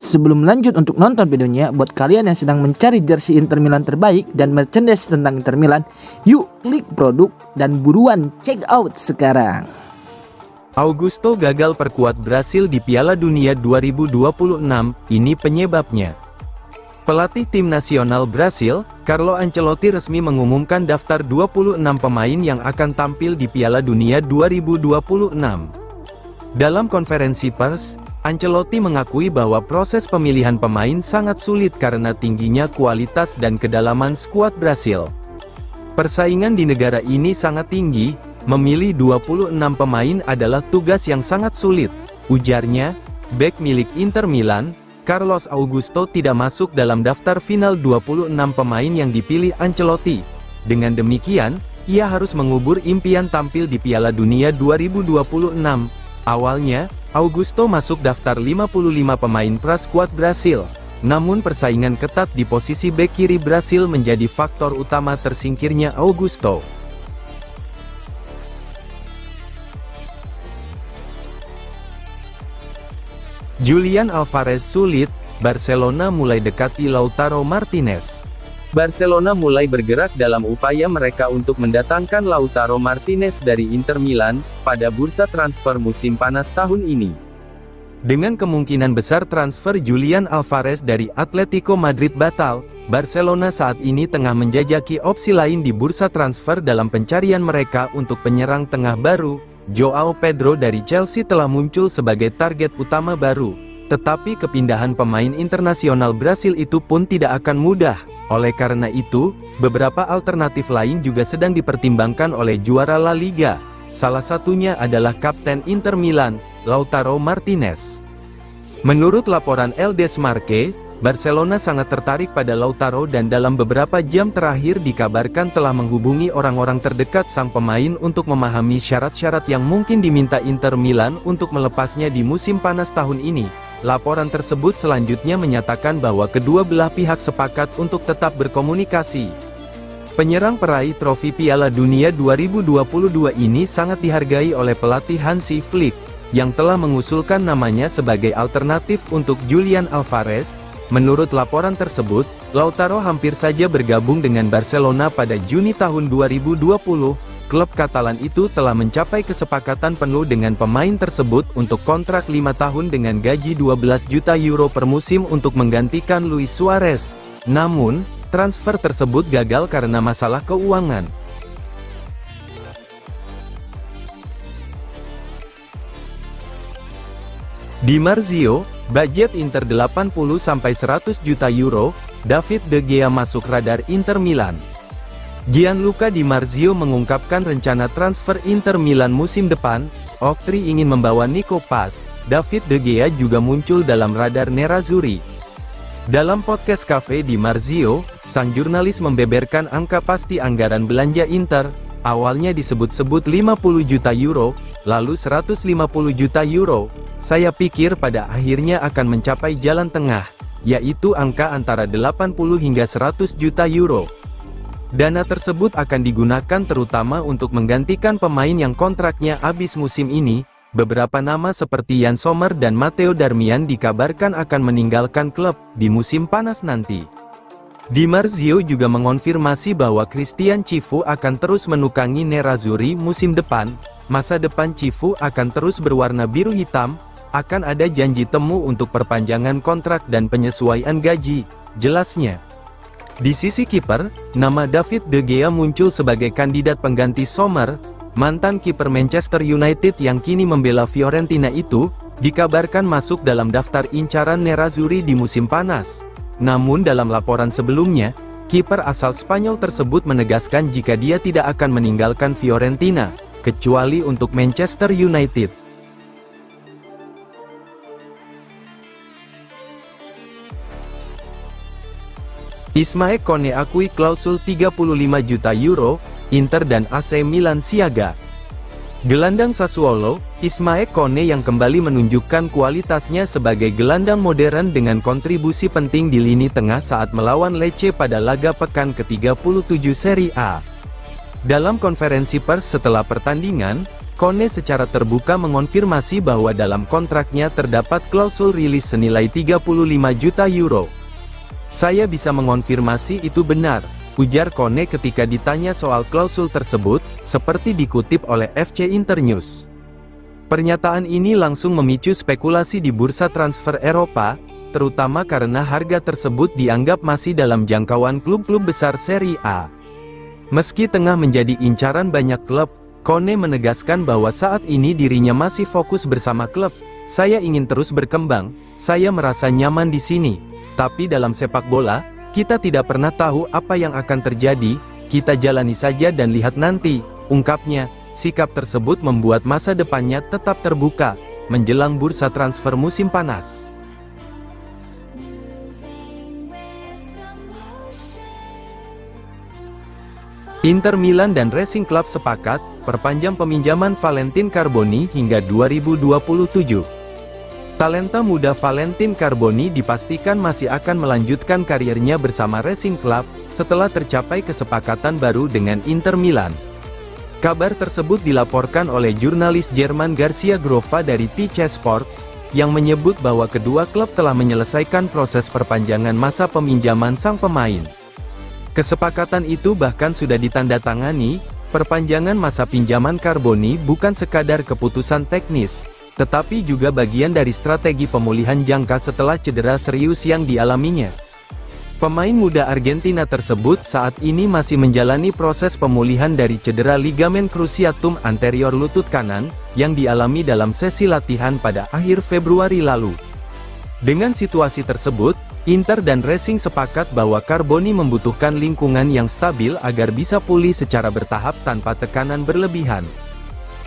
Sebelum lanjut untuk nonton videonya, buat kalian yang sedang mencari jersey Inter Milan terbaik dan merchandise tentang Inter Milan, yuk klik produk dan buruan check out sekarang. Augusto gagal perkuat Brasil di Piala Dunia 2026, ini penyebabnya. Pelatih tim nasional Brasil, Carlo Ancelotti resmi mengumumkan daftar 26 pemain yang akan tampil di Piala Dunia 2026. Dalam konferensi pers, Ancelotti mengakui bahwa proses pemilihan pemain sangat sulit karena tingginya kualitas dan kedalaman skuad Brasil. Persaingan di negara ini sangat tinggi, memilih 26 pemain adalah tugas yang sangat sulit, ujarnya. Bek milik Inter Milan, Carlos Augusto tidak masuk dalam daftar final 26 pemain yang dipilih Ancelotti. Dengan demikian, ia harus mengubur impian tampil di Piala Dunia 2026. Awalnya, Augusto masuk daftar 55 pemain pra-skuad Brasil. Namun persaingan ketat di posisi bek kiri Brasil menjadi faktor utama tersingkirnya Augusto. Julian Alvarez sulit, Barcelona mulai dekati Lautaro Martinez. Barcelona mulai bergerak dalam upaya mereka untuk mendatangkan Lautaro Martinez dari Inter Milan, pada bursa transfer musim panas tahun ini. Dengan kemungkinan besar transfer Julian Alvarez dari Atletico Madrid batal, Barcelona saat ini tengah menjajaki opsi lain di bursa transfer dalam pencarian mereka untuk penyerang tengah baru. Joao Pedro dari Chelsea telah muncul sebagai target utama baru. Tetapi kepindahan pemain internasional Brasil itu pun tidak akan mudah. Oleh karena itu, beberapa alternatif lain juga sedang dipertimbangkan oleh juara La Liga. Salah satunya adalah kapten Inter Milan, Lautaro Martinez. Menurut laporan El Desmarque, Barcelona sangat tertarik pada Lautaro dan dalam beberapa jam terakhir dikabarkan telah menghubungi orang-orang terdekat sang pemain untuk memahami syarat-syarat yang mungkin diminta Inter Milan untuk melepasnya di musim panas tahun ini. Laporan tersebut selanjutnya menyatakan bahwa kedua belah pihak sepakat untuk tetap berkomunikasi. Penyerang peraih trofi Piala Dunia 2022 ini sangat dihargai oleh pelatih Hansi Flick, yang telah mengusulkan namanya sebagai alternatif untuk Julian Alvarez. Menurut laporan tersebut, Lautaro hampir saja bergabung dengan Barcelona pada Juni tahun 2020. Klub Katalan itu telah mencapai kesepakatan penuh dengan pemain tersebut untuk kontrak 5 tahun dengan gaji 12 juta euro per musim untuk menggantikan Luis Suarez. Namun, transfer tersebut gagal karena masalah keuangan. Di Marzio, budget Inter 80-100 juta euro, David De Gea masuk radar Inter Milan. Gianluca Di Marzio mengungkapkan rencana transfer Inter Milan musim depan. Oktri ingin membawa Nico Paz. David De Gea juga muncul dalam radar Nerazzurri. Dalam podcast Cafe Di Marzio, sang jurnalis membeberkan angka pasti anggaran belanja Inter. Awalnya disebut-sebut 50 juta euro, lalu 150 juta euro. Saya pikir pada akhirnya akan mencapai jalan tengah, yaitu angka antara 80 hingga 100 juta euro. Dana tersebut akan digunakan terutama untuk menggantikan pemain yang kontraknya habis musim ini. Beberapa nama seperti Yann Sommer dan Matteo Darmian dikabarkan akan meninggalkan klub di musim panas nanti. Di Marzio juga mengonfirmasi bahwa Christian Cifu akan terus menukangi Nerazzurri musim depan. Masa depan Cifu akan terus berwarna biru hitam. Akan ada janji temu untuk perpanjangan kontrak dan penyesuaian gaji, jelasnya. Di sisi kiper, nama David De Gea muncul sebagai kandidat pengganti Sommer. Mantan kiper Manchester United yang kini membela Fiorentina itu, dikabarkan masuk dalam daftar incaran Nerazzurri di musim panas. Namun dalam laporan sebelumnya, kiper asal Spanyol tersebut menegaskan jika dia tidak akan meninggalkan Fiorentina, kecuali untuk Manchester United. Ismael Kone akui klausul 35 juta euro, Inter dan AC Milan siaga. Gelandang Sassuolo, Ismael Kone yang kembali menunjukkan kualitasnya sebagai gelandang modern dengan kontribusi penting di lini tengah saat melawan Lecce pada laga pekan ke-37 Serie A. Dalam konferensi pers setelah pertandingan, Kone secara terbuka mengonfirmasi bahwa dalam kontraknya terdapat klausul rilis senilai 35 juta euro. "Saya bisa mengonfirmasi itu benar," ujar Kone ketika ditanya soal klausul tersebut, seperti dikutip oleh FC Internews. Pernyataan ini langsung memicu spekulasi di bursa transfer Eropa, terutama karena harga tersebut dianggap masih dalam jangkauan klub-klub besar Serie A. Meski tengah menjadi incaran banyak klub, Kone menegaskan bahwa saat ini dirinya masih fokus bersama klub. "Saya ingin terus berkembang, saya merasa nyaman di sini. Tapi dalam sepak bola, kita tidak pernah tahu apa yang akan terjadi, kita jalani saja dan lihat nanti," ungkapnya. Sikap tersebut membuat masa depannya tetap terbuka, menjelang bursa transfer musim panas. Inter Milan dan Racing Club sepakat perpanjang peminjaman Valentin Carboni hingga 2027. Talenta muda Valentin Carboni dipastikan masih akan melanjutkan karirnya bersama Racing Club setelah tercapai kesepakatan baru dengan Inter Milan. Kabar tersebut dilaporkan oleh jurnalis Jerman Garcia Grova dari TC Sports, yang menyebut bahwa kedua klub telah menyelesaikan proses perpanjangan masa peminjaman sang pemain. Kesepakatan itu bahkan sudah ditandatangani. Perpanjangan masa pinjaman Carboni bukan sekadar keputusan teknis, tetapi juga bagian dari strategi pemulihan jangka setelah cedera serius yang dialaminya. Pemain muda Argentina tersebut saat ini masih menjalani proses pemulihan dari cedera ligamen cruciatum anterior lutut kanan, yang dialami dalam sesi latihan pada akhir Februari lalu. Dengan situasi tersebut, Inter dan Racing sepakat bahwa Carboni membutuhkan lingkungan yang stabil agar bisa pulih secara bertahap tanpa tekanan berlebihan.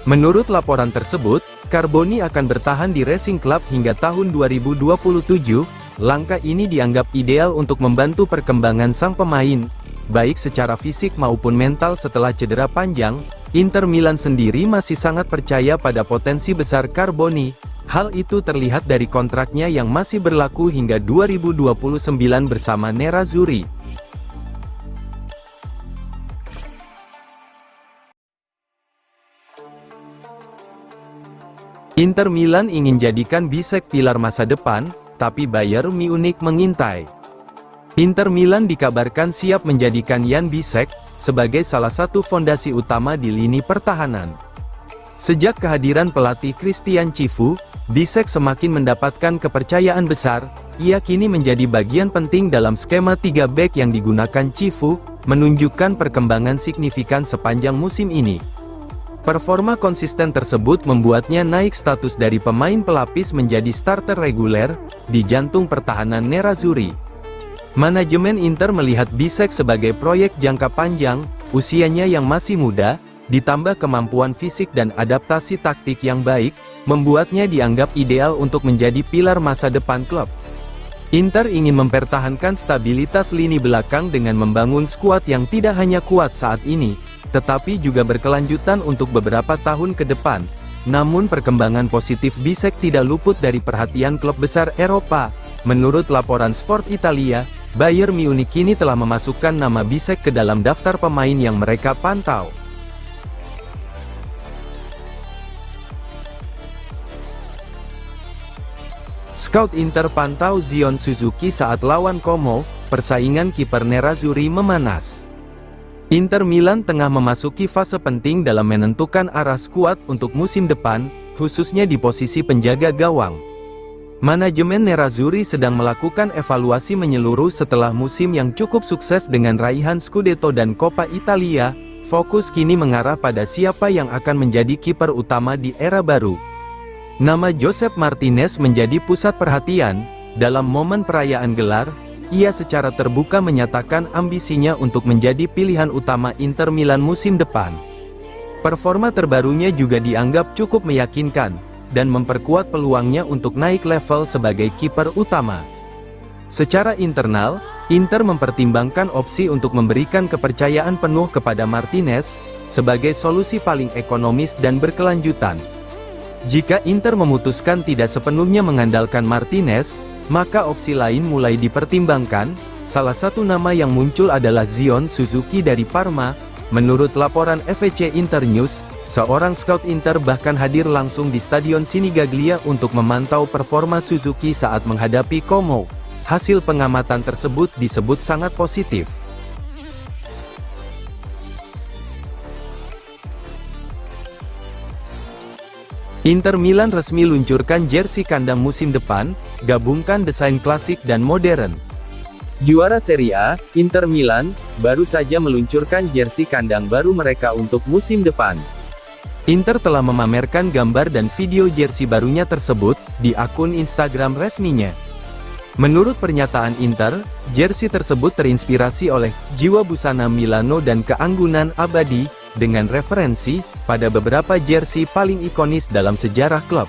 Menurut laporan tersebut, Carboni akan bertahan di Racing Club hingga tahun 2027. Langkah ini dianggap ideal untuk membantu perkembangan sang pemain, baik secara fisik maupun mental setelah cedera panjang. Inter Milan sendiri masih sangat percaya pada potensi besar Carboni. Hal itu terlihat dari kontraknya yang masih berlaku hingga 2029 bersama Nerazzurri. Inter Milan ingin jadikan Bisek pilar masa depan, tapi Bayern Munich mengintai. Inter Milan dikabarkan siap menjadikan Jan Bisek sebagai salah satu fondasi utama di lini pertahanan. Sejak kehadiran pelatih Christian Cifu, Bisek semakin mendapatkan kepercayaan besar. Ia kini menjadi bagian penting dalam skema 3 bek yang digunakan Cifu, menunjukkan perkembangan signifikan sepanjang musim ini. Performa konsisten tersebut membuatnya naik status dari pemain pelapis menjadi starter reguler di jantung pertahanan Nerazzurri. Manajemen Inter melihat Bisek sebagai proyek jangka panjang. Usianya yang masih muda, ditambah kemampuan fisik dan adaptasi taktik yang baik, membuatnya dianggap ideal untuk menjadi pilar masa depan klub. Inter ingin mempertahankan stabilitas lini belakang dengan membangun skuad yang tidak hanya kuat saat ini, tetapi juga berkelanjutan untuk beberapa tahun ke depan. Namun perkembangan positif Bisek tidak luput dari perhatian klub besar Eropa. Menurut laporan Sport Italia, Bayern Munich kini telah memasukkan nama Bisek ke dalam daftar pemain yang mereka pantau. Scout Inter pantau Zion Suzuki saat lawan Como. Persaingan kiper Nerazzurri memanas. Inter Milan tengah memasuki fase penting dalam menentukan arah skuad untuk musim depan, khususnya di posisi penjaga gawang. Manajemen Nerazzurri sedang melakukan evaluasi menyeluruh setelah musim yang cukup sukses dengan raihan Scudetto dan Coppa Italia. Fokus kini mengarah pada siapa yang akan menjadi kiper utama di era baru. Nama Josep Martinez menjadi pusat perhatian. Dalam momen perayaan gelar, ia secara terbuka menyatakan ambisinya untuk menjadi pilihan utama Inter Milan musim depan. Performa terbarunya juga dianggap cukup meyakinkan, dan memperkuat peluangnya untuk naik level sebagai kiper utama. Secara internal, Inter mempertimbangkan opsi untuk memberikan kepercayaan penuh kepada Martinez, sebagai solusi paling ekonomis dan berkelanjutan. Jika Inter memutuskan tidak sepenuhnya mengandalkan Martinez, maka opsi lain mulai dipertimbangkan. Salah satu nama yang muncul adalah Zion Suzuki dari Parma. Menurut laporan FC Internews, Seorang scout Inter bahkan hadir langsung di Stadion Sinigaglia untuk memantau performa Suzuki saat menghadapi Como. Hasil pengamatan tersebut disebut sangat positif. Inter Milan resmi luncurkan jersey kandang musim depan, gabungkan desain klasik dan modern. Juara Serie A, Inter Milan, baru saja meluncurkan jersey kandang baru mereka untuk musim depan. Inter telah memamerkan gambar dan video jersey barunya tersebut di akun Instagram resminya. Menurut pernyataan Inter, jersey tersebut terinspirasi oleh jiwa busana Milano dan keanggunan abadi, dengan referensi pada beberapa jersey paling ikonis dalam sejarah klub.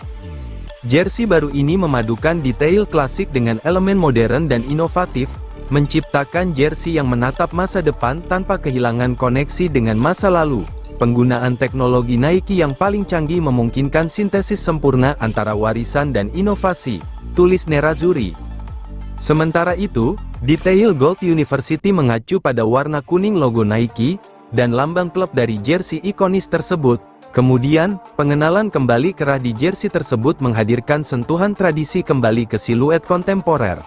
Jersey baru ini memadukan detail klasik dengan elemen modern dan inovatif, menciptakan jersey yang menatap masa depan tanpa kehilangan koneksi dengan masa lalu. Penggunaan teknologi Nike yang paling canggih memungkinkan sintesis sempurna antara warisan dan inovasi, tulis Nerazzurri. Sementara itu, detail Gold University mengacu pada warna kuning logo Nike, dan lambang klub dari jersey ikonis tersebut. Kemudian, pengenalan kembali kerah di jersey tersebut menghadirkan sentuhan tradisi kembali ke siluet kontemporer.